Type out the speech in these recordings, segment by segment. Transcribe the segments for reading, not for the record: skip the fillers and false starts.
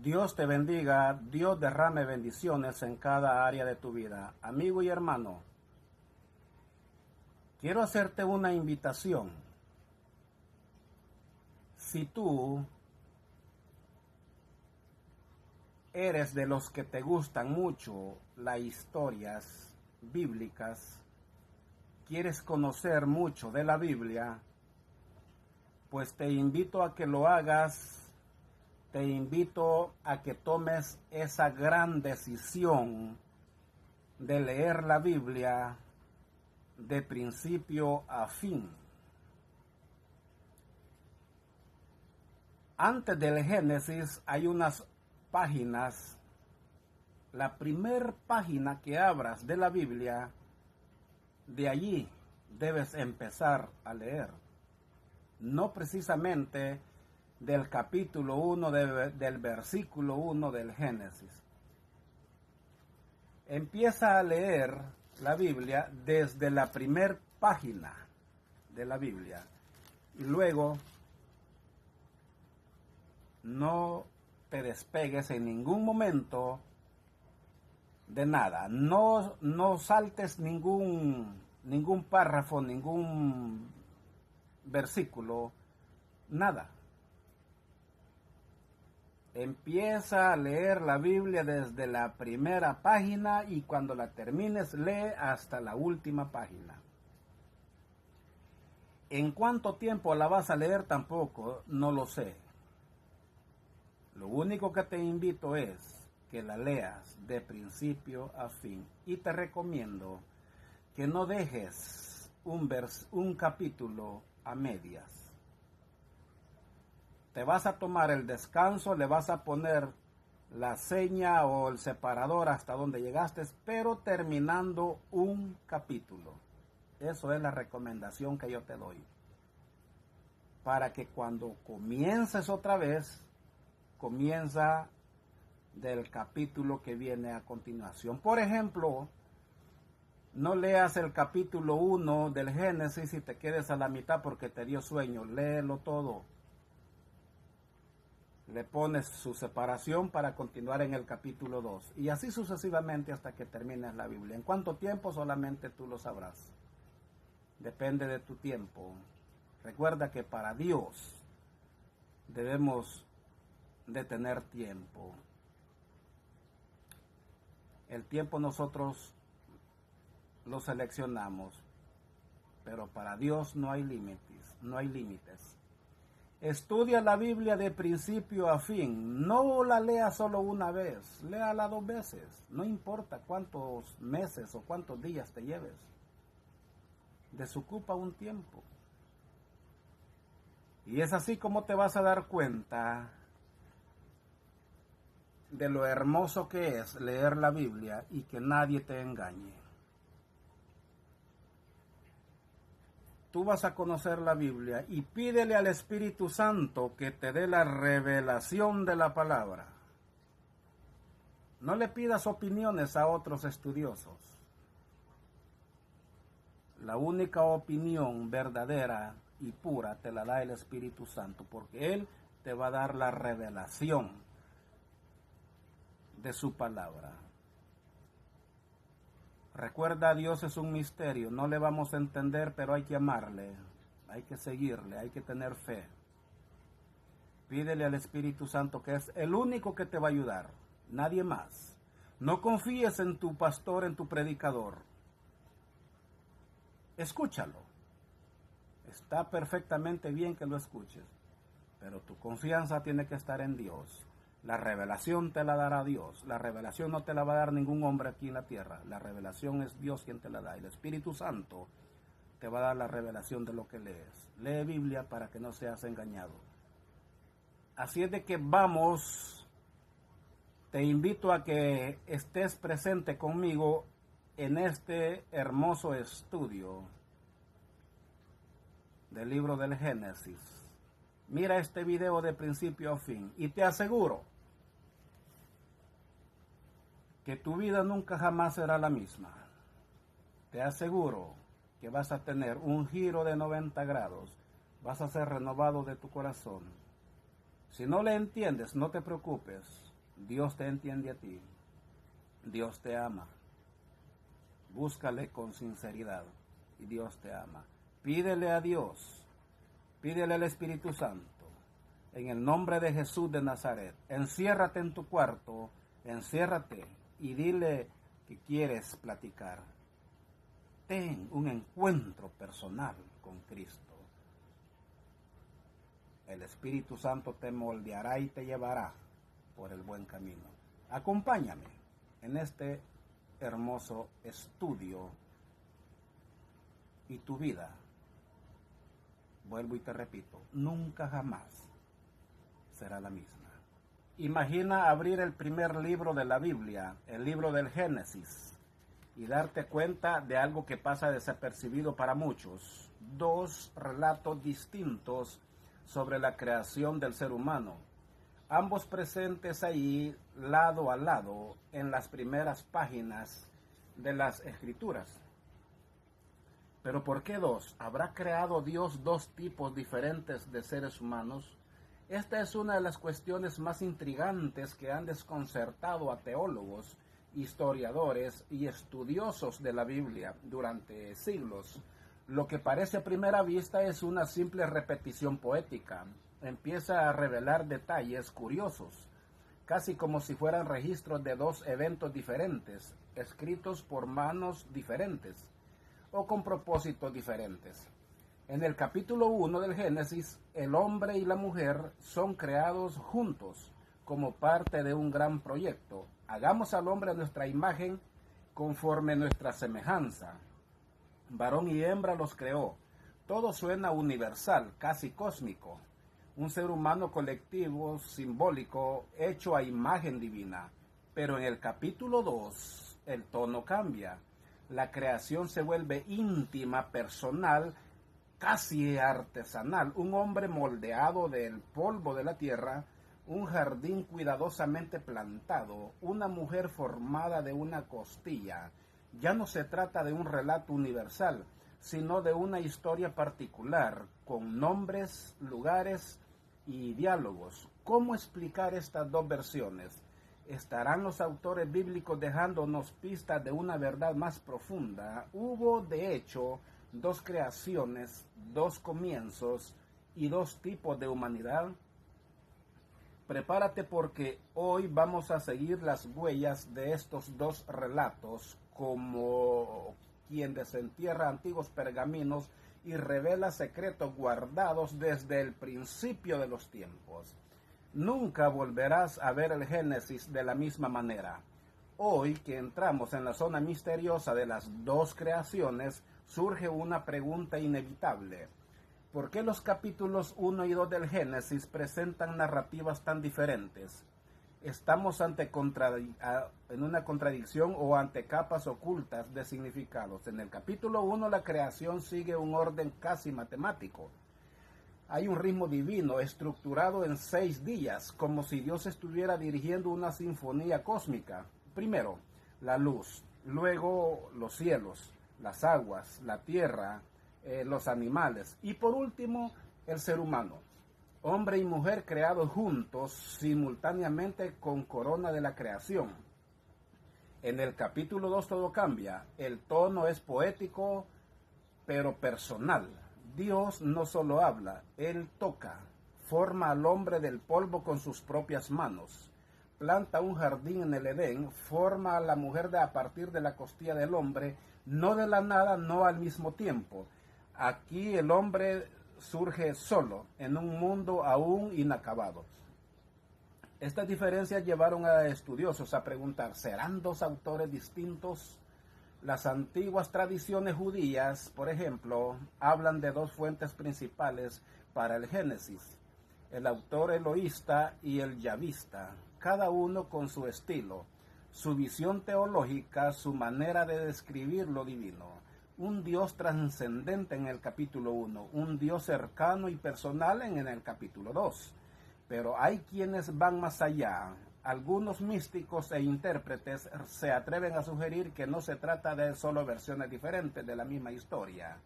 Dios te bendiga, Dios derrame bendiciones en cada área de tu vida. Amigo y hermano, quiero hacerte una invitación. Si tú eres de los que te gustan mucho las historias bíblicas, quieres conocer mucho de la Biblia, pues te invito a que lo hagas. Te invito a que tomes esa gran decisión de leer la Biblia de principio a fin. Antes del Génesis hay unas páginas. La primer página que abras de la Biblia, de allí debes empezar a leer. No precisamente del capítulo 1 del versículo 1 del Génesis. Empieza a leer la Biblia desde la primer página de la Biblia y luego no te despegues en ningún momento de nada. No saltes ningún párrafo, ningún versículo, nada. Empieza a leer la Biblia desde la primera página y cuando la termines lee hasta la última página. ¿En cuánto tiempo la vas a leer? Tampoco, no lo sé. Lo único que te invito es que la leas de principio a fin y te recomiendo que no dejes un capítulo a medias. Te vas a tomar el descanso, le vas a poner la seña o el separador hasta donde llegaste, pero terminando un capítulo. Eso es la recomendación que yo te doy. Para que cuando comiences otra vez, comienza del capítulo que viene a continuación. Por ejemplo, no leas el capítulo 1 del Génesis y te quedes a la mitad porque te dio sueño. Léelo todo. Le pones su separación para continuar en el capítulo 2. Y así sucesivamente hasta que termines la Biblia. ¿En cuánto tiempo? Solamente tú lo sabrás. Depende de tu tiempo. Recuerda que para Dios debemos de tener tiempo. El tiempo nosotros lo seleccionamos. Pero para Dios no hay límites. No hay límites. Estudia la Biblia de principio a fin. No la lea solo una vez. Léala 2 veces. No importa cuántos meses o cuántos días te lleves. Desocupa un tiempo. Y es así como te vas a dar cuenta de lo hermoso que es leer la Biblia y que nadie te engañe. Tú vas a conocer la Biblia y pídele al Espíritu Santo que te dé la revelación de la palabra. No le pidas opiniones a otros estudiosos. La única opinión verdadera y pura te la da el Espíritu Santo, porque Él te va a dar la revelación de su palabra. Recuerda, Dios es un misterio, no le vamos a entender, pero hay que amarle, hay que seguirle, hay que tener fe. Pídele al Espíritu Santo, que es el único que te va a ayudar, nadie más. No confíes en tu pastor, en tu predicador. Escúchalo. Está perfectamente bien que lo escuches, pero tu confianza tiene que estar en Dios. La revelación te la dará Dios. La revelación no te la va a dar ningún hombre aquí en la tierra. La revelación es Dios quien te la da. El Espíritu Santo te va a dar la revelación de lo que lees. Lee Biblia para que no seas engañado. Así es de que vamos, te invito a que estés presente conmigo en este hermoso estudio del libro del Génesis. Mira este video de principio a fin y te aseguro que tu vida nunca jamás será la misma. Te aseguro que vas a tener un giro de 90 grados. Vas a ser renovado de tu corazón. Si no le entiendes, no te preocupes. Dios te entiende a ti. Dios te ama. Búscale con sinceridad y Dios te ama. Pídele a Dios, pídele al Espíritu Santo. En el nombre de Jesús de Nazaret, enciérrate en tu cuarto, enciérrate y dile que quieres platicar. Ten un encuentro personal con Cristo. El Espíritu Santo te moldeará y te llevará por el buen camino. Acompáñame en este hermoso estudio y tu vida, vuelvo y te repito, nunca jamás será la misma. Imagina abrir el primer libro de la Biblia, el libro del Génesis, y darte cuenta de algo que pasa desapercibido para muchos. Dos relatos distintos sobre la creación del ser humano, ambos presentes ahí lado a lado en las primeras páginas de las Escrituras. Pero ¿por qué dos? ¿Habrá creado Dios dos tipos diferentes de seres humanos? Esta es una de las cuestiones más intrigantes que han desconcertado a teólogos, historiadores y estudiosos de la Biblia durante siglos. Lo que parece a primera vista es una simple repetición poética. Empieza a revelar detalles curiosos, casi como si fueran registros de dos eventos diferentes, escritos por manos diferentes o con propósitos diferentes. En el capítulo 1 del Génesis, el hombre y la mujer son creados juntos como parte de un gran proyecto. Hagamos al hombre a nuestra imagen conforme nuestra semejanza. Varón y hembra los creó. Todo suena universal, casi cósmico. Un ser humano colectivo, simbólico, hecho a imagen divina. Pero en el capítulo 2, el tono cambia. La creación se vuelve íntima, personal, casi artesanal. Un hombre moldeado del polvo de la tierra, un jardín cuidadosamente plantado, una mujer formada de una costilla. Ya no se trata de un relato universal, sino de una historia particular, con nombres, lugares y diálogos. ¿Cómo explicar estas dos versiones? ¿Estarán los autores bíblicos dejándonos pistas de una verdad más profunda? Hubo, de hecho, dos creaciones, dos comienzos y dos tipos de humanidad. Prepárate porque hoy vamos a seguir las huellas de estos dos relatos como quien desentierra antiguos pergaminos y revela secretos guardados desde el principio de los tiempos. Nunca volverás a ver el Génesis de la misma manera. Hoy que entramos en la zona misteriosa de las dos creaciones, surge una pregunta inevitable. ¿Por qué los capítulos 1 y 2 del Génesis presentan narrativas tan diferentes? ¿Estamos en una contradicción o ante capas ocultas de significados? En el capítulo 1 la creación sigue un orden casi matemático. Hay un ritmo divino estructurado en 6 días, como si Dios estuviera dirigiendo una sinfonía cósmica. Primero, la luz, luego los cielos, las aguas, la tierra, los animales y por último el ser humano. Hombre y mujer creados juntos simultáneamente con corona de la creación. En el capítulo 2 todo cambia. El tono es poético pero personal. Dios no solo habla, Él toca, forma al hombre del polvo con sus propias manos, planta un jardín en el Edén, forma a la mujer a partir de la costilla del hombre, no de la nada, no al mismo tiempo. Aquí el hombre surge solo, en un mundo aún inacabado. Estas diferencias llevaron a estudiosos a preguntar, ¿serán dos autores distintos? Las antiguas tradiciones judías, por ejemplo, hablan de dos fuentes principales para el Génesis, el autor eloísta y el yavista, cada uno con su estilo, su visión teológica, su manera de describir lo divino. Un Dios trascendente en el capítulo 1, un Dios cercano y personal en el capítulo 2. Pero hay quienes van más allá. Algunos místicos e intérpretes se atreven a sugerir que no se trata de solo versiones diferentes de la misma historia.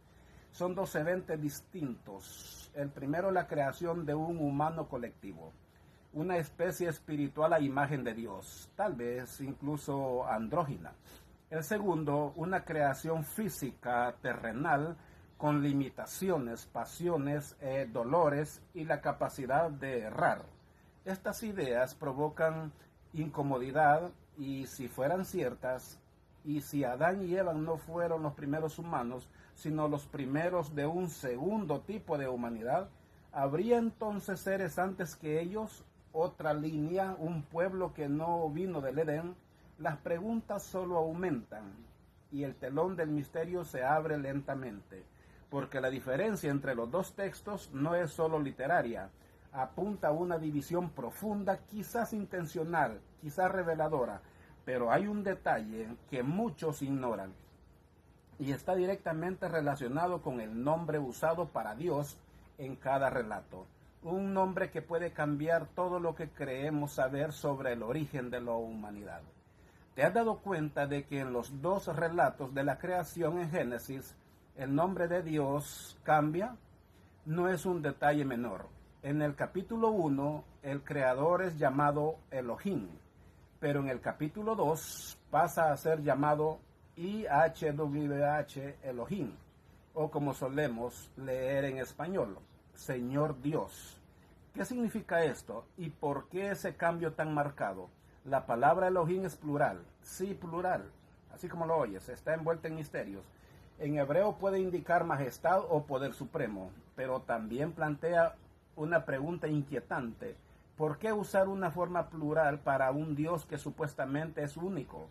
Son dos eventos distintos. El primero, la creación de un humano colectivo. una especie espiritual a imagen de Dios, tal vez incluso andrógina. El segundo, una creación física terrenal con limitaciones, pasiones, dolores y la capacidad de errar. Estas ideas provocan incomodidad y si fueran ciertas, y si Adán y Eva no fueron los primeros humanos, sino los primeros de un segundo tipo de humanidad, ¿habría entonces seres antes que ellos, otra línea, un pueblo que no vino del Edén? Las preguntas solo aumentan y el telón del misterio se abre lentamente, porque la diferencia entre los dos textos no es solo literaria, apunta a una división profunda, quizás intencional, quizás reveladora, pero hay un detalle que muchos ignoran y está directamente relacionado con el nombre usado para Dios en cada relato. Un nombre que puede cambiar todo lo que creemos saber sobre el origen de la humanidad. ¿Te has dado cuenta de que en los dos relatos de la creación en Génesis, el nombre de Dios cambia? No es un detalle menor. En el capítulo 1, el creador es llamado Elohim, pero en el capítulo 2 pasa a ser llamado IHWH Elohim, o como solemos leer en español, Señor Dios. ¿Qué significa esto y por qué ese cambio tan marcado? La palabra Elohim es plural, sí, plural, así como lo oyes, está envuelta en misterios. En hebreo puede indicar majestad o poder supremo, pero también plantea una pregunta inquietante. ¿Por qué usar una forma plural para un Dios que supuestamente es único?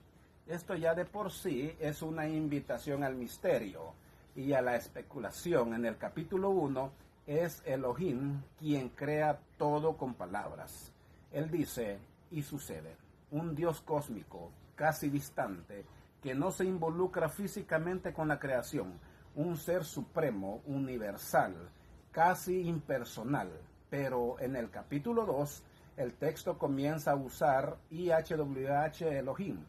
Esto ya de por sí es una invitación al misterio y a la especulación. En el capítulo 1 es Elohim quien crea todo con palabras. Él dice, y sucede, un Dios cósmico, casi distante, que no se involucra físicamente con la creación, un ser supremo, universal, casi impersonal. Pero en el capítulo 2, el texto comienza a usar IHWH Elohim,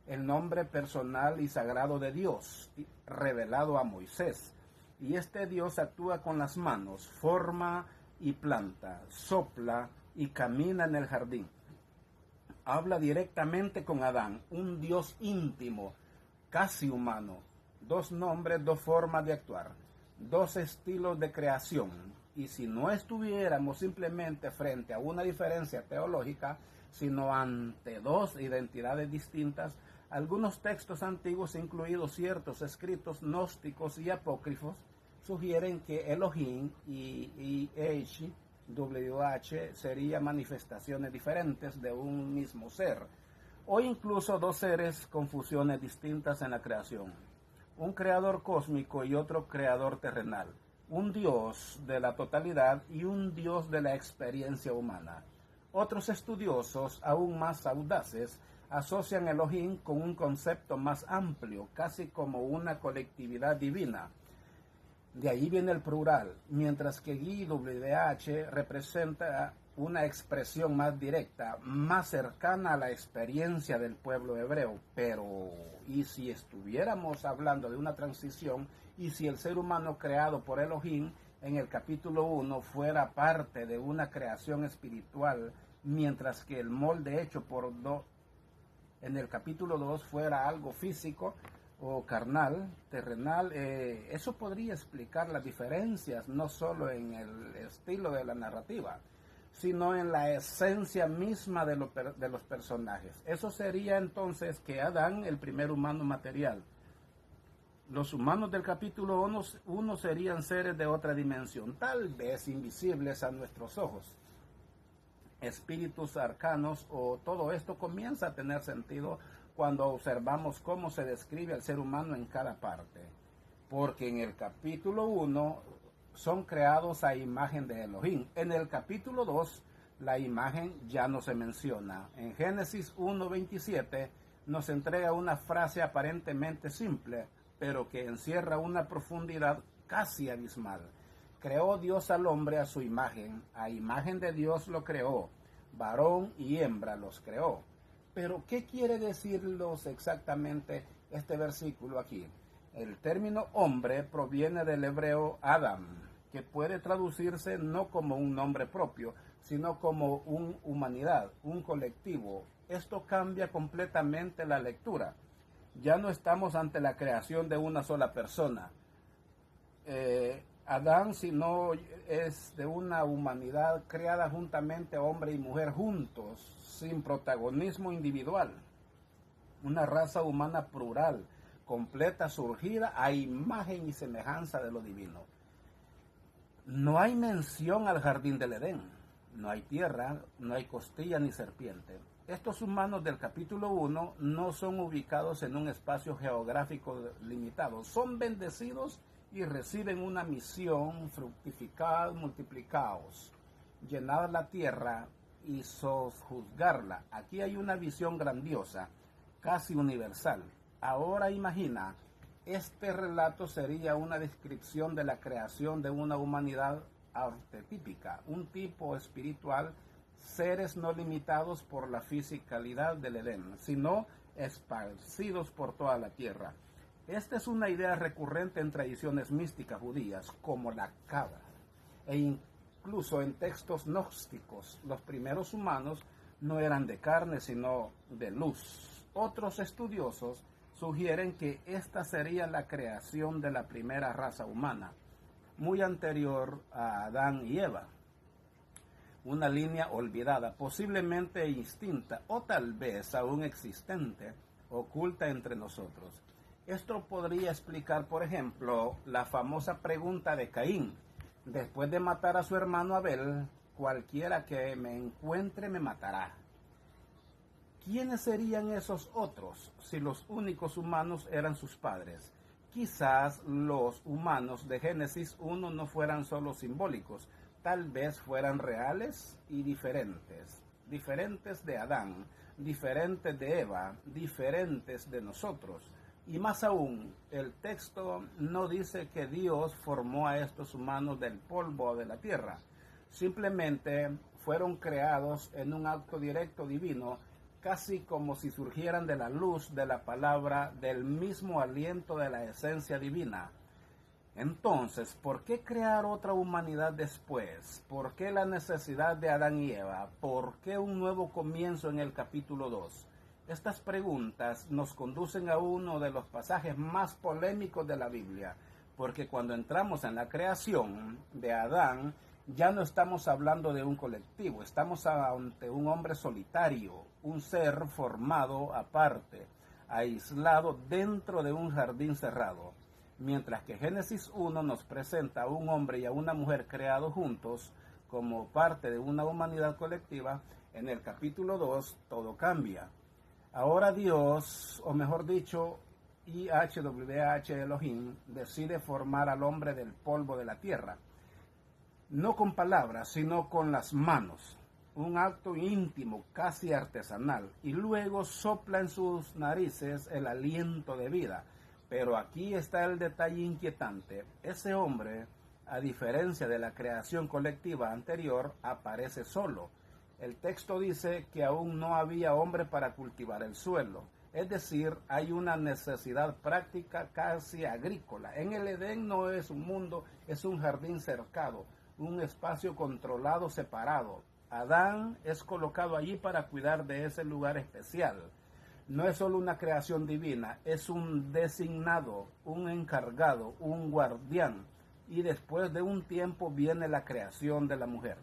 el nombre personal y sagrado de Dios, revelado a Moisés. Y este Dios actúa con las manos, forma y planta, sopla y camina en el jardín. Habla directamente con Adán, un Dios íntimo, casi humano. Dos nombres, dos formas de actuar, dos estilos de creación. Y si no estuviéramos simplemente frente a una diferencia teológica, sino ante dos identidades distintas, algunos textos antiguos, incluidos ciertos escritos gnósticos y apócrifos, sugieren que Elohim y IHWH serían manifestaciones diferentes de un mismo ser, o incluso dos seres con fusiones distintas en la creación. Un creador cósmico y otro creador terrenal. Un Dios de la totalidad y un Dios de la experiencia humana. Otros estudiosos, aún más audaces, asocian Elohim con un concepto más amplio, casi como una colectividad divina. De ahí viene el plural, mientras que IWH representa una expresión más directa, más cercana a la experiencia del pueblo hebreo. Pero, ¿y si estuviéramos hablando de una transición? ¿Y si el ser humano creado por Elohim en el capítulo 1 fuera parte de una creación espiritual, mientras que el molde hecho por en el capítulo 2 fuera algo físico o carnal, terrenal? Eso podría explicar las diferencias, no solo en el estilo de la narrativa, sino en la esencia misma de los personajes. Eso sería entonces que Adán, el primer humano material. Los humanos del capítulo 1 serían seres de otra dimensión, tal vez invisibles a nuestros ojos. Espíritus arcanos, o todo esto comienza a tener sentido cuando observamos cómo se describe al ser humano en cada parte. Porque en el capítulo 1 son creados a imagen de Elohim. En el capítulo 2 la imagen ya no se menciona. En Génesis 1:27 nos entrega una frase aparentemente simple, pero que encierra una profundidad casi abismal. Creó Dios al hombre a su imagen de Dios lo creó, varón y hembra los creó. Pero, ¿qué quiere decirnos exactamente este versículo aquí? El término hombre proviene del hebreo Adam, que puede traducirse no como un nombre propio, sino como una humanidad, un colectivo. Esto cambia completamente la lectura. Ya no estamos ante la creación de una sola persona. Adán, si no es de una humanidad creada juntamente, hombre y mujer juntos, sin protagonismo individual. Una raza humana plural, completa, surgida a imagen y semejanza de lo divino. No hay mención al jardín del Edén. No hay tierra, no hay costilla ni serpiente. Estos humanos del capítulo 1 no son ubicados en un espacio geográfico limitado. Son bendecidos y reciben una misión: fructificad, multiplicaos, llenad la tierra y sojuzgarla. Aquí hay una visión grandiosa, casi universal. Ahora imagina, este relato sería una descripción de la creación de una humanidad arquetípica, un tipo espiritual, seres no limitados por la fisicalidad del Edén, sino esparcidos por toda la tierra. Esta es una idea recurrente en tradiciones místicas judías, como la Cábala, e incluso en textos gnósticos. Los primeros humanos no eran de carne, sino de luz. Otros estudiosos sugieren que esta sería la creación de la primera raza humana, muy anterior a Adán y Eva. Una línea olvidada, posiblemente extinta o tal vez aún existente, oculta entre nosotros. Esto podría explicar, por ejemplo, la famosa pregunta de Caín. Después de matar a su hermano Abel, cualquiera que me encuentre me matará. ¿Quiénes serían esos otros si los únicos humanos eran sus padres? Quizás los humanos de Génesis 1 no fueran solo simbólicos, tal vez fueran reales y diferentes. Diferentes de Adán, diferentes de Eva, diferentes de nosotros. Y más aún, el texto no dice que Dios formó a estos humanos del polvo de la tierra. Simplemente fueron creados en un acto directo divino, casi como si surgieran de la luz de la palabra, del mismo aliento de la esencia divina. Entonces, ¿por qué crear otra humanidad después? ¿Por qué la necesidad de Adán y Eva? ¿Por qué un nuevo comienzo en el capítulo 2? Estas preguntas nos conducen a uno de los pasajes más polémicos de la Biblia, porque cuando entramos en la creación de Adán, ya no estamos hablando de un colectivo, estamos ante un hombre solitario, un ser formado aparte, aislado dentro de un jardín cerrado. Mientras que Génesis 1 nos presenta a un hombre y a una mujer creados juntos como parte de una humanidad colectiva, en el capítulo 2 todo cambia. Ahora Dios, o mejor dicho, YHWH Elohim, decide formar al hombre del polvo de la tierra. No con palabras, sino con las manos. Un acto íntimo, casi artesanal. Y luego sopla en sus narices el aliento de vida. Pero aquí está el detalle inquietante. Ese hombre, a diferencia de la creación colectiva anterior, aparece solo. El texto dice que aún no había hombre para cultivar el suelo. Es decir, hay una necesidad práctica casi agrícola. En el Edén no es un mundo, es un jardín cercado, un espacio controlado, separado. Adán es colocado allí para cuidar de ese lugar especial. No es solo una creación divina, es un designado, un encargado, un guardián. Y después de un tiempo viene la creación de la mujer.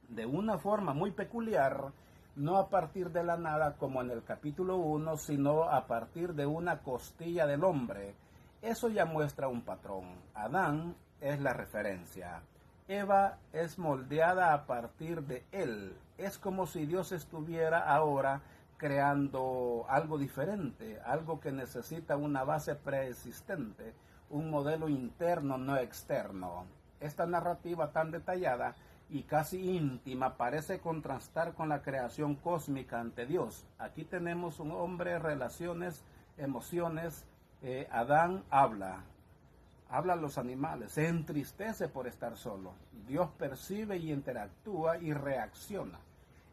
De una forma muy peculiar, no a partir de la nada como en el capítulo 1, sino a partir de una costilla del hombre. Eso ya muestra un patrón. Adán es la referencia. Eva es moldeada a partir de él. Es como si Dios estuviera ahora creando algo diferente, algo que necesita una base preexistente, un modelo interno, no externo. Esta narrativa tan detallada y casi íntima parece contrastar con la creación cósmica ante Dios. Aquí tenemos un hombre, relaciones, emociones. Adán habla a los animales, se entristece por estar solo. Dios percibe y interactúa y reacciona.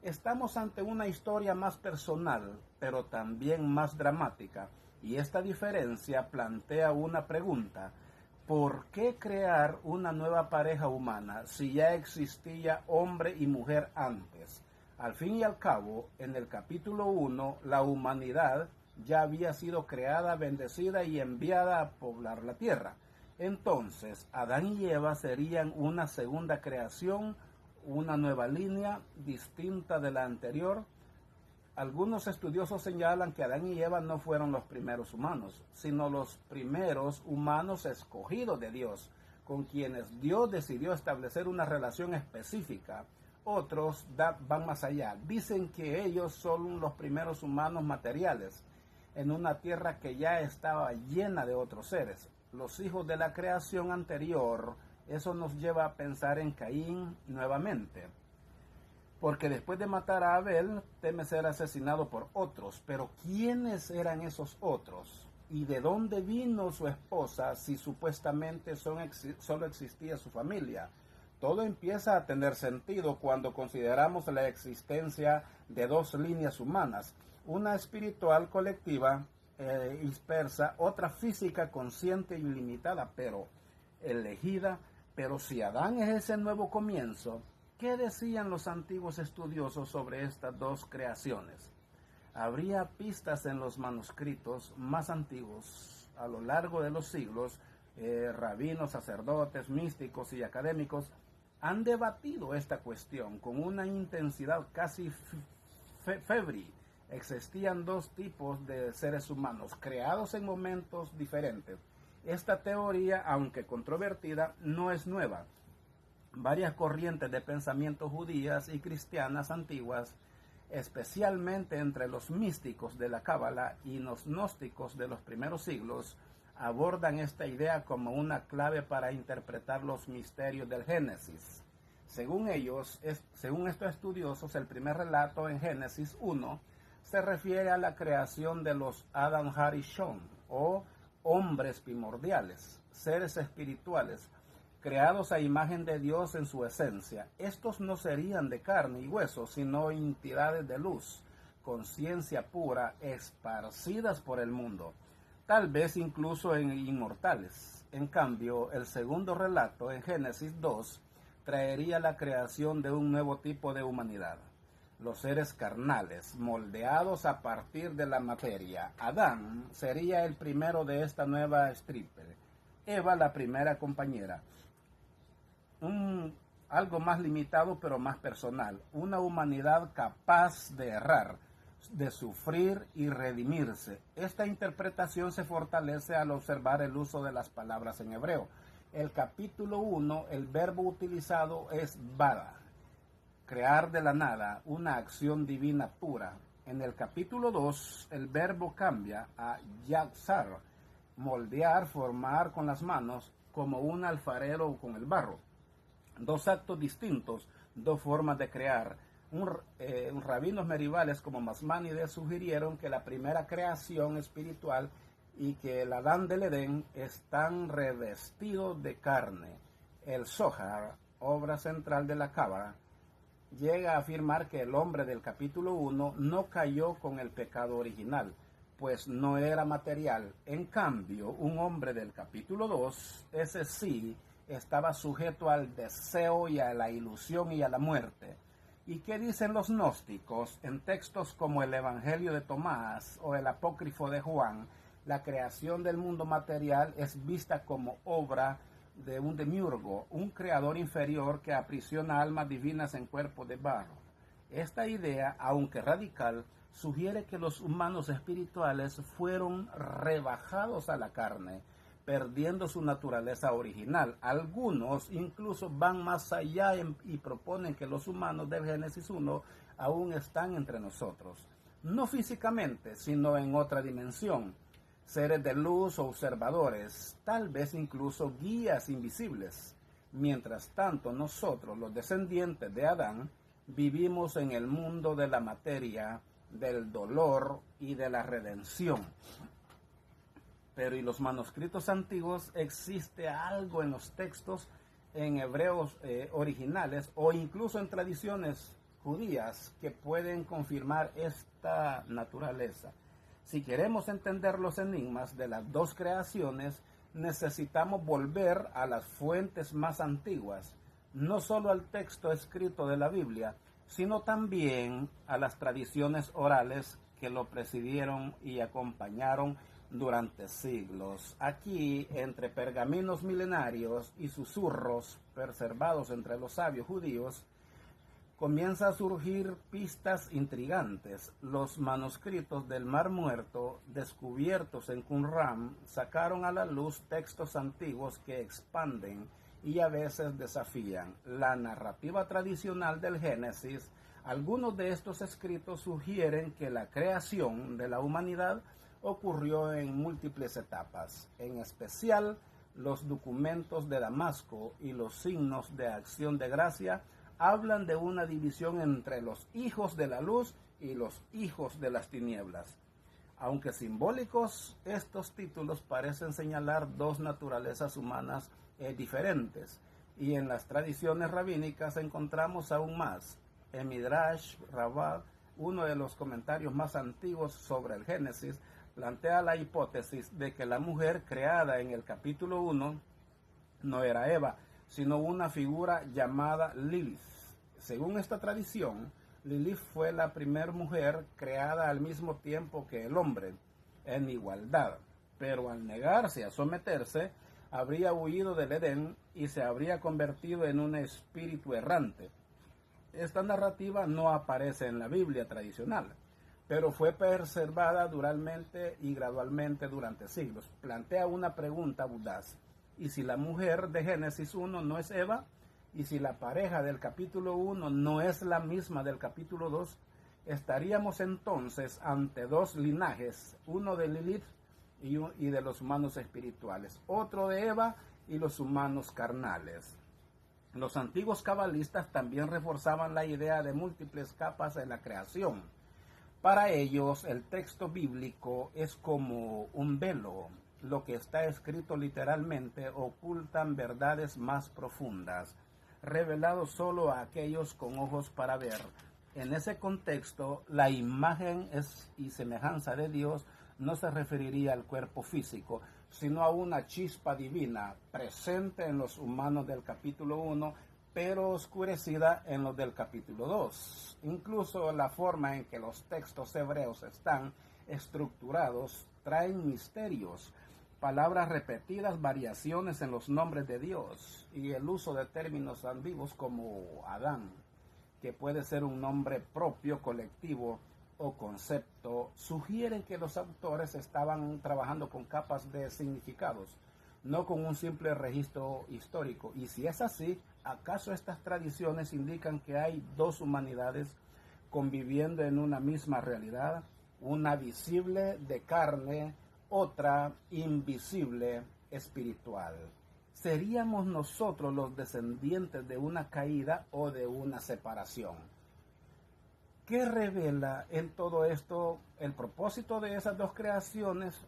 Estamos ante una historia más personal, pero también más dramática, y esta diferencia plantea una pregunta. ¿por qué crear una nueva pareja humana si ya existía hombre y mujer antes? Al fin y al cabo, en el capítulo 1, la humanidad ya había sido creada, bendecida y enviada a poblar la tierra. Entonces, Adán y Eva serían una segunda creación, una nueva línea distinta de la anterior. Algunos estudiosos señalan que Adán y Eva no fueron los primeros humanos, sino los primeros humanos escogidos de Dios, con quienes Dios decidió establecer una relación específica. Otros van más allá, dicen que ellos son los primeros humanos materiales, en una tierra que ya estaba llena de otros seres, los hijos de la creación anterior. Eso nos lleva a pensar en Caín nuevamente, porque después de matar a Abel, teme ser asesinado por otros. Pero ¿quiénes eran esos otros? ¿Y de dónde vino su esposa si supuestamente solo existía su familia? Todo empieza a tener sentido cuando consideramos la existencia de dos líneas humanas, una espiritual colectiva dispersa, otra física consciente y limitada, pero elegida. Pero si Adán es ese nuevo comienzo, ¿qué decían los antiguos estudiosos sobre estas dos creaciones? Habría pistas en los manuscritos más antiguos a lo largo de los siglos. Rabinos, sacerdotes, místicos y académicos han debatido esta cuestión con una intensidad casi febril. Existían dos tipos de seres humanos, creados en momentos diferentes. Esta teoría, aunque controvertida, no es nueva. Varias corrientes de pensamiento judías y cristianas antiguas, especialmente entre los místicos de la Cábala y los gnósticos de los primeros siglos, abordan esta idea como una clave para interpretar los misterios del Génesis. Según ellos, según estos estudiosos, el primer relato en Génesis 1 se refiere a la creación de los Adam Harishon, o hombres primordiales, seres espirituales, creados a imagen de Dios en su esencia. Estos no serían de carne y hueso, sino entidades de luz, conciencia pura, esparcidas por el mundo, tal vez incluso en inmortales. En cambio, el segundo relato, en Génesis 2, traería la creación de un nuevo tipo de humanidad, los seres carnales, moldeados a partir de la materia. Adán sería el primero de esta nueva estirpe, Eva la primera compañera. Algo más limitado pero más personal, una humanidad capaz de errar, de sufrir y redimirse. Esta interpretación se fortalece al observar el uso de las palabras en hebreo. El capítulo 1, el verbo utilizado es bara, crear de la nada, una acción divina pura. En el capítulo 2, el verbo cambia a yatzar, moldear, formar con las manos, como un alfarero con el barro. Dos actos distintos, dos formas de crear. Rabinos medievales como Masmanides sugirieron que la primera creación espiritual y que el Adán del Edén están revestidos de carne. El Zohar, obra central de la Cábala, llega a afirmar que el hombre del capítulo 1 no cayó con el pecado original, pues no era material. En cambio, un hombre del capítulo 2, ese sí, estaba sujeto al deseo y a la ilusión y a la muerte. ¿Y qué dicen los gnósticos? En textos como el Evangelio de Tomás o el Apócrifo de Juan, la creación del mundo material es vista como obra de un demiurgo, un creador inferior que aprisiona almas divinas en cuerpo de barro. Esta idea, aunque radical, sugiere que los humanos espirituales fueron rebajados a la carne, perdiendo su naturaleza original. Algunos incluso van más allá y proponen que los humanos del Génesis 1 aún están entre nosotros, no físicamente, sino en otra dimensión. Seres de luz o observadores, tal vez incluso guías invisibles. Mientras tanto, nosotros, los descendientes de Adán, vivimos en el mundo de la materia, del dolor y de la redención. Pero ¿y los manuscritos antiguos? ¿Existe algo en los textos en hebreos originales o incluso en tradiciones judías que pueden confirmar esta naturaleza? Si queremos entender los enigmas de las dos creaciones, necesitamos volver a las fuentes más antiguas, no solo al texto escrito de la Biblia, sino también a las tradiciones orales que lo presidieron y acompañaron durante siglos. Aquí, entre pergaminos milenarios y susurros preservados entre los sabios judíos, comienza a surgir pistas intrigantes. Los manuscritos del Mar Muerto, descubiertos en Qumran, sacaron a la luz textos antiguos que expanden y a veces desafían la narrativa tradicional del Génesis. Algunos de estos escritos sugieren que la creación de la humanidad ocurrió en múltiples etapas, en especial los documentos de Damasco y los signos de acción de gracia hablan de una división entre los hijos de la luz y los hijos de las tinieblas. Aunque simbólicos, estos títulos parecen señalar dos naturalezas humanas diferentes, y en las tradiciones rabínicas encontramos aún más. En Midrash Rabbah, uno de los comentarios más antiguos sobre el Génesis, plantea la hipótesis de que la mujer creada en el capítulo 1 no era Eva, sino una figura llamada Lilith. Según esta tradición, Lilith fue la primera mujer creada al mismo tiempo que el hombre, en igualdad, pero al negarse a someterse, habría huido del Edén y se habría convertido en un espíritu errante. Esta narrativa no aparece en la Biblia tradicional, pero fue preservada duramente y gradualmente durante siglos. Plantea una pregunta audaz: ¿y si la mujer de Génesis 1 no es Eva? ¿Y si la pareja del capítulo 1 no es la misma del capítulo 2? Estaríamos entonces ante dos linajes, uno de Lilith y de los humanos espirituales, otro de Eva y los humanos carnales. Los antiguos cabalistas también reforzaban la idea de múltiples capas en la creación. Para ellos, el texto bíblico es como un velo. Lo que está escrito literalmente ocultan verdades más profundas, revelados solo a aquellos con ojos para ver. En ese contexto, la imagen y semejanza de Dios no se referiría al cuerpo físico, sino a una chispa divina presente en los humanos del capítulo 1, pero oscurecida en los del capítulo 2. Incluso la forma en que los textos hebreos están estructurados traen misterios, palabras repetidas, variaciones en los nombres de Dios y el uso de términos ambiguos como Adán, que puede ser un nombre propio, colectivo o concepto, sugieren que los autores estaban trabajando con capas de significados, no con un simple registro histórico. Y si es así, ¿acaso estas tradiciones indican que hay dos humanidades conviviendo en una misma realidad? Una visible de carne, otra invisible espiritual. ¿Seríamos nosotros los descendientes de una caída o de una separación? ¿Qué revela en todo esto el propósito de esas dos creaciones?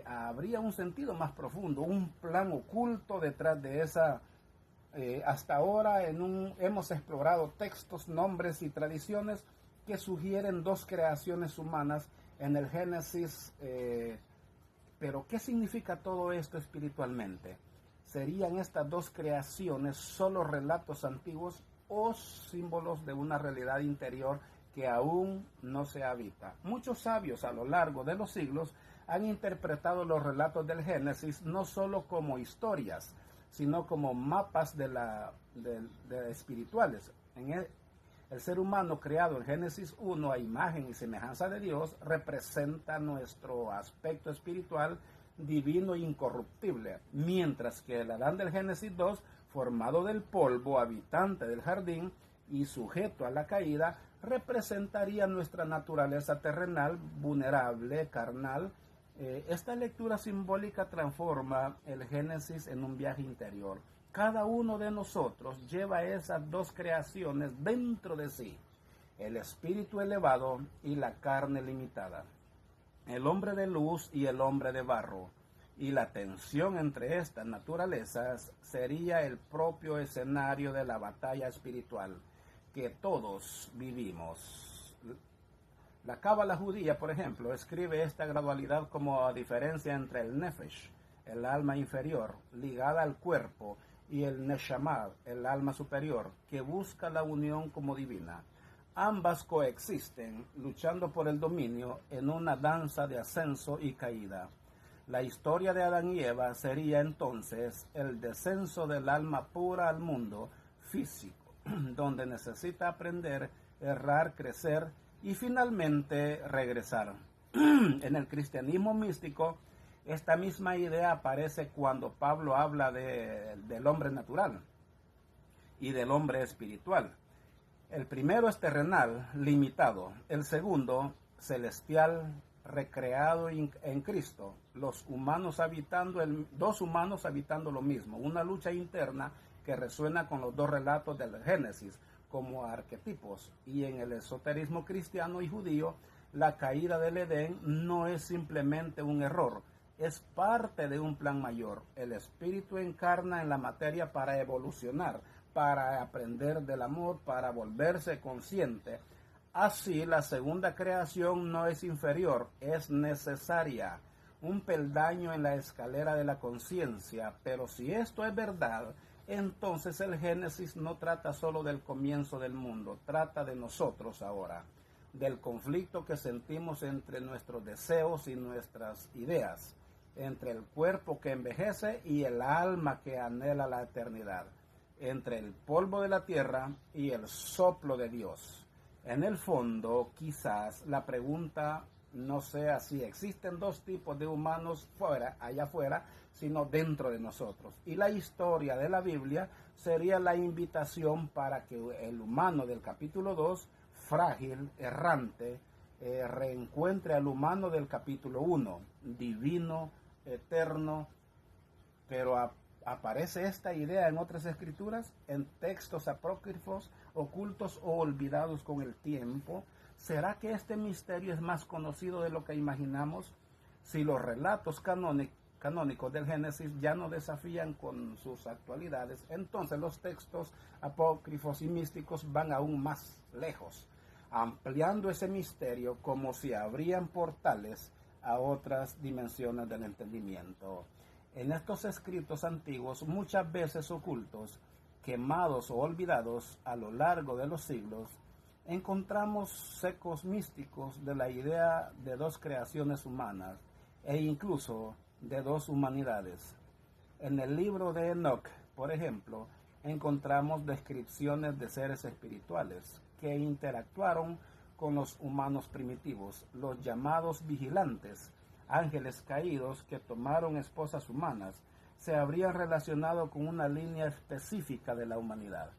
Habría un sentido más profundo, un plan oculto detrás de esa. Hasta ahora hemos explorado textos, nombres y tradiciones que sugieren dos creaciones humanas en el Génesis. Pero ¿qué significa todo esto espiritualmente? ¿Serían estas dos creaciones solo relatos antiguos o símbolos de una realidad interior que aún no se habita? Muchos sabios a lo largo de los siglos han interpretado los relatos del Génesis no solo como historias, sino como mapas de espirituales. El ser humano creado en Génesis 1 a imagen y semejanza de Dios representa nuestro aspecto espiritual divino e incorruptible, mientras que el Adán del Génesis 2, formado del polvo, habitante del jardín y sujeto a la caída, representaría nuestra naturaleza terrenal, vulnerable, carnal. Esta lectura simbólica transforma el Génesis en un viaje interior. Cada uno de nosotros lleva esas dos creaciones dentro de sí, el espíritu elevado y la carne limitada, el hombre de luz y el hombre de barro, y la tensión entre estas naturalezas sería el propio escenario de la batalla espiritual que todos vivimos. La cábala judía, por ejemplo, escribe esta gradualidad como diferencia entre el nefesh, el alma inferior, ligada al cuerpo, y el Neshama, el alma superior, que busca la unión como divina. Ambas coexisten, luchando por el dominio en una danza de ascenso y caída. La historia de Adán y Eva sería entonces el descenso del alma pura al mundo físico, donde necesita aprender, errar, crecer y finalmente regresar. En el cristianismo místico, esta misma idea aparece cuando Pablo habla del hombre natural y del hombre espiritual. El primero es terrenal, limitado. El segundo, celestial, recreado en Cristo. Dos humanos habitando lo mismo. Una lucha interna que resuena con los dos relatos del Génesis como arquetipos. Y en el esoterismo cristiano y judío, la caída del Edén no es simplemente un error, es parte de un plan mayor. El espíritu encarna en la materia para evolucionar, para aprender del amor, para volverse consciente. Así, la segunda creación no es inferior, es necesaria, un peldaño en la escalera de la conciencia. Pero si esto es verdad, entonces el Génesis no trata solo del comienzo del mundo, trata de nosotros ahora, del conflicto que sentimos entre nuestros deseos y nuestras ideas, entre el cuerpo que envejece y el alma que anhela la eternidad, entre el polvo de la tierra y el soplo de Dios. En el fondo, quizás la pregunta no sea si existen dos tipos de humanos allá afuera, sino dentro de nosotros. Y la historia de la Biblia sería la invitación para que el humano del capítulo 2, frágil, errante, reencuentre al humano del capítulo 1, divino, eterno. Pero aparece esta idea en otras escrituras, en textos apócrifos, ocultos o olvidados con el tiempo. ¿Será que este misterio es más conocido de lo que imaginamos? Si los relatos canónicos del Génesis ya no desafían con sus actualidades, entonces los textos apócrifos y místicos van aún más lejos, ampliando ese misterio como si abrían portales a otras dimensiones del entendimiento. En estos escritos antiguos, muchas veces ocultos, quemados o olvidados a lo largo de los siglos, encontramos ecos místicos de la idea de dos creaciones humanas e incluso de dos humanidades. En el libro de Enoch, por ejemplo, encontramos descripciones de seres espirituales que interactuaron con los humanos primitivos, los llamados vigilantes, ángeles caídos que tomaron esposas humanas, se habrían relacionado con una línea específica de la humanidad.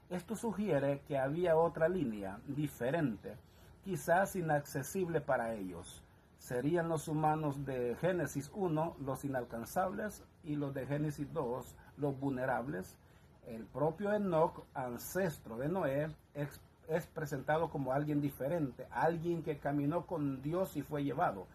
Esto sugiere que había otra línea, diferente, quizás inaccesible para ellos. Serían los humanos de Génesis 1 los inalcanzables y los de Génesis 2 los vulnerables. El propio Enoch, ancestro de Noé, es presentado como alguien diferente, alguien que caminó con Dios y fue llevado.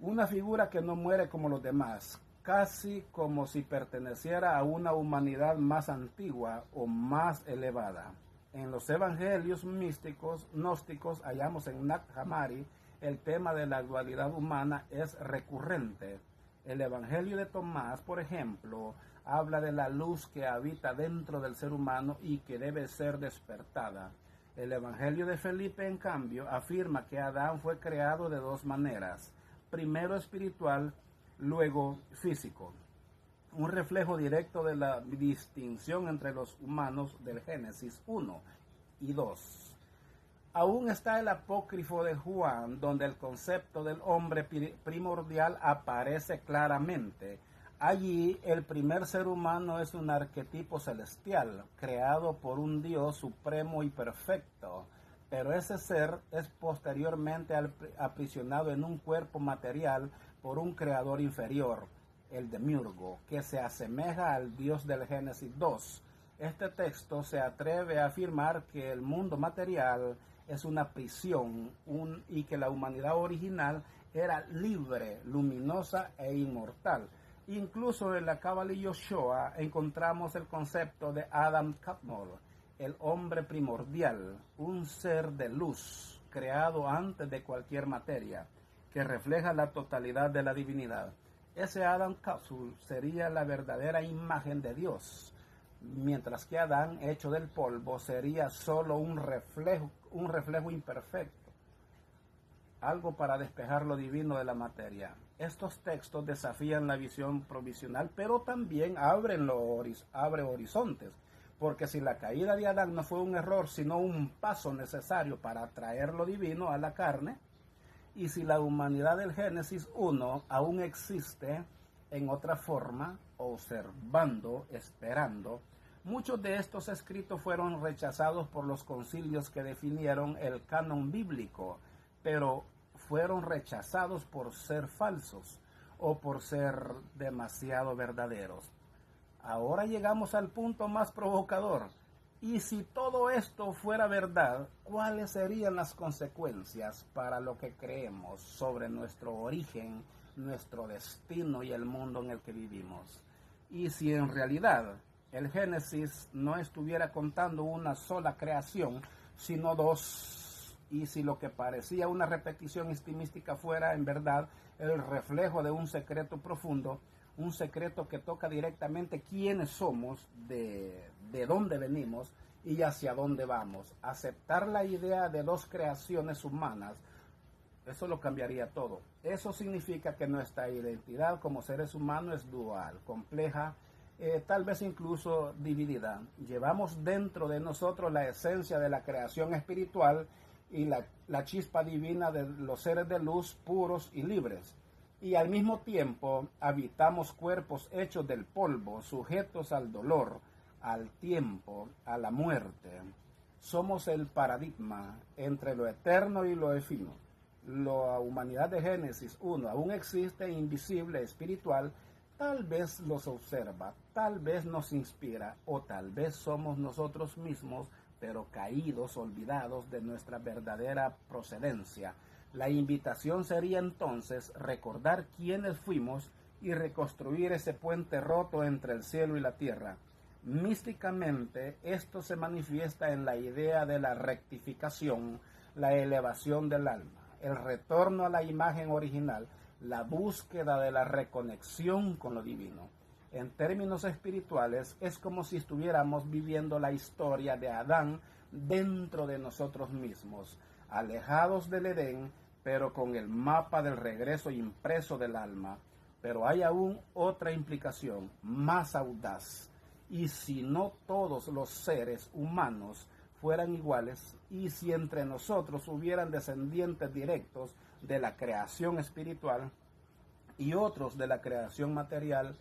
Una figura que no muere como los demás, casi como si perteneciera a una humanidad más antigua o más elevada. En los evangelios místicos, gnósticos, hallamos en Nag Hammadi, el tema de la dualidad humana es recurrente. El evangelio de Tomás, por ejemplo, habla de la luz que habita dentro del ser humano y que debe ser despertada. El evangelio de Felipe, en cambio, afirma que Adán fue creado de dos maneras, primero espiritual, luego físico, un reflejo directo de la distinción entre los humanos del Génesis 1 y 2. Aún está el apócrifo de Juan, donde el concepto del hombre primordial aparece claramente. Allí el primer ser humano es un arquetipo celestial, creado por un Dios supremo y perfecto, pero ese ser es posteriormente aprisionado en un cuerpo material por un creador inferior, el demiurgo, que se asemeja al Dios del Génesis 2. Este texto se atreve a afirmar que el mundo material es una prisión y que la humanidad original era libre, luminosa e inmortal. Incluso en la Cábala y Yoshua encontramos el concepto de Adam Kadmol, el hombre primordial, un ser de luz, creado antes de cualquier materia, que refleja la totalidad de la divinidad. Ese Adam Capsule sería la verdadera imagen de Dios, mientras que Adán, hecho del polvo, sería solo un reflejo imperfecto, algo para despejar lo divino de la materia. Estos textos desafían la visión provisional, pero también abren horizontes, porque si la caída de Adán no fue un error, sino un paso necesario para traer lo divino a la carne, y si la humanidad del Génesis 1 aún existe en otra forma, observando, esperando, muchos de estos escritos fueron rechazados por los concilios que definieron el canon bíblico, pero fueron rechazados por ser falsos o por ser demasiado verdaderos. Ahora llegamos al punto más provocador. Y si todo esto fuera verdad, ¿cuáles serían las consecuencias para lo que creemos sobre nuestro origen, nuestro destino y el mundo en el que vivimos? Y si en realidad el Génesis no estuviera contando una sola creación, sino dos, y si lo que parecía una repetición estilística fuera en verdad el reflejo de un secreto profundo, un secreto que toca directamente quiénes somos, de dónde venimos y hacia dónde vamos. Aceptar la idea de dos creaciones humanas, eso lo cambiaría todo. Eso significa que nuestra identidad como seres humanos es dual, compleja, tal vez incluso dividida. Llevamos dentro de nosotros la esencia de la creación espiritual y la chispa divina de los seres de luz puros y libres. Y al mismo tiempo habitamos cuerpos hechos del polvo, sujetos al dolor, al tiempo, a la muerte. Somos el paradigma entre lo eterno y lo efímero. La humanidad de Génesis 1 aún existe, invisible, espiritual. Tal vez los observa, tal vez nos inspira, o tal vez somos nosotros mismos, pero caídos, olvidados de nuestra verdadera procedencia. La invitación sería entonces recordar quiénes fuimos y reconstruir ese puente roto entre el cielo y la tierra. Místicamente, esto se manifiesta en la idea de la rectificación, la elevación del alma, el retorno a la imagen original, la búsqueda de la reconexión con lo divino. En términos espirituales, es como si estuviéramos viviendo la historia de Adán dentro de nosotros mismos, alejados del Edén, pero con el mapa del regreso impreso del alma. Pero hay aún otra implicación, más audaz. Y si no todos los seres humanos fueran iguales, y si entre nosotros hubieran descendientes directos de la creación espiritual y otros de la creación material,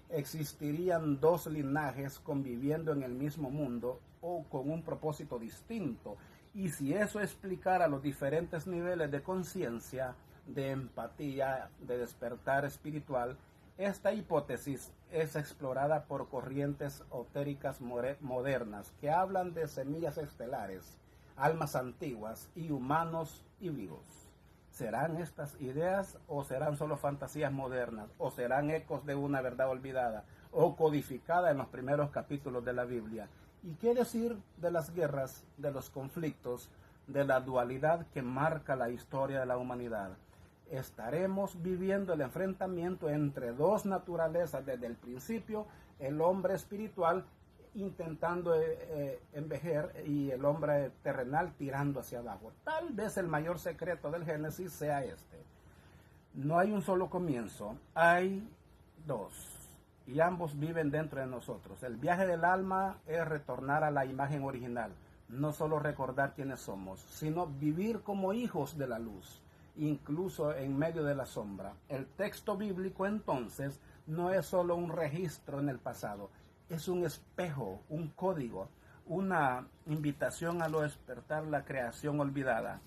existirían dos linajes conviviendo en el mismo mundo o con un propósito distinto. Y si eso explicara los diferentes niveles de conciencia, de empatía, de despertar espiritual, esta hipótesis es explorada por corrientes esotéricas modernas que hablan de semillas estelares, almas antiguas y humanos híbridos. ¿Serán estas ideas o serán solo fantasías modernas o serán ecos de una verdad olvidada o codificada en los primeros capítulos de la Biblia? ¿Y qué decir de las guerras, de los conflictos, de la dualidad que marca la historia de la humanidad? Estaremos viviendo el enfrentamiento entre dos naturalezas desde el principio, el hombre espiritual intentando envejecer y el hombre terrenal tirando hacia abajo. Tal vez el mayor secreto del Génesis sea este. No hay un solo comienzo, hay dos. Y ambos viven dentro de nosotros. El viaje del alma es retornar a la imagen original, no solo recordar quiénes somos, sino vivir como hijos de la luz, incluso en medio de la sombra. El texto bíblico entonces no es solo un registro en el pasado, es un espejo, un código, una invitación a lo despertar la creación olvidada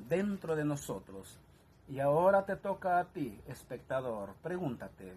dentro de nosotros. Y ahora te toca a ti, espectador, pregúntate,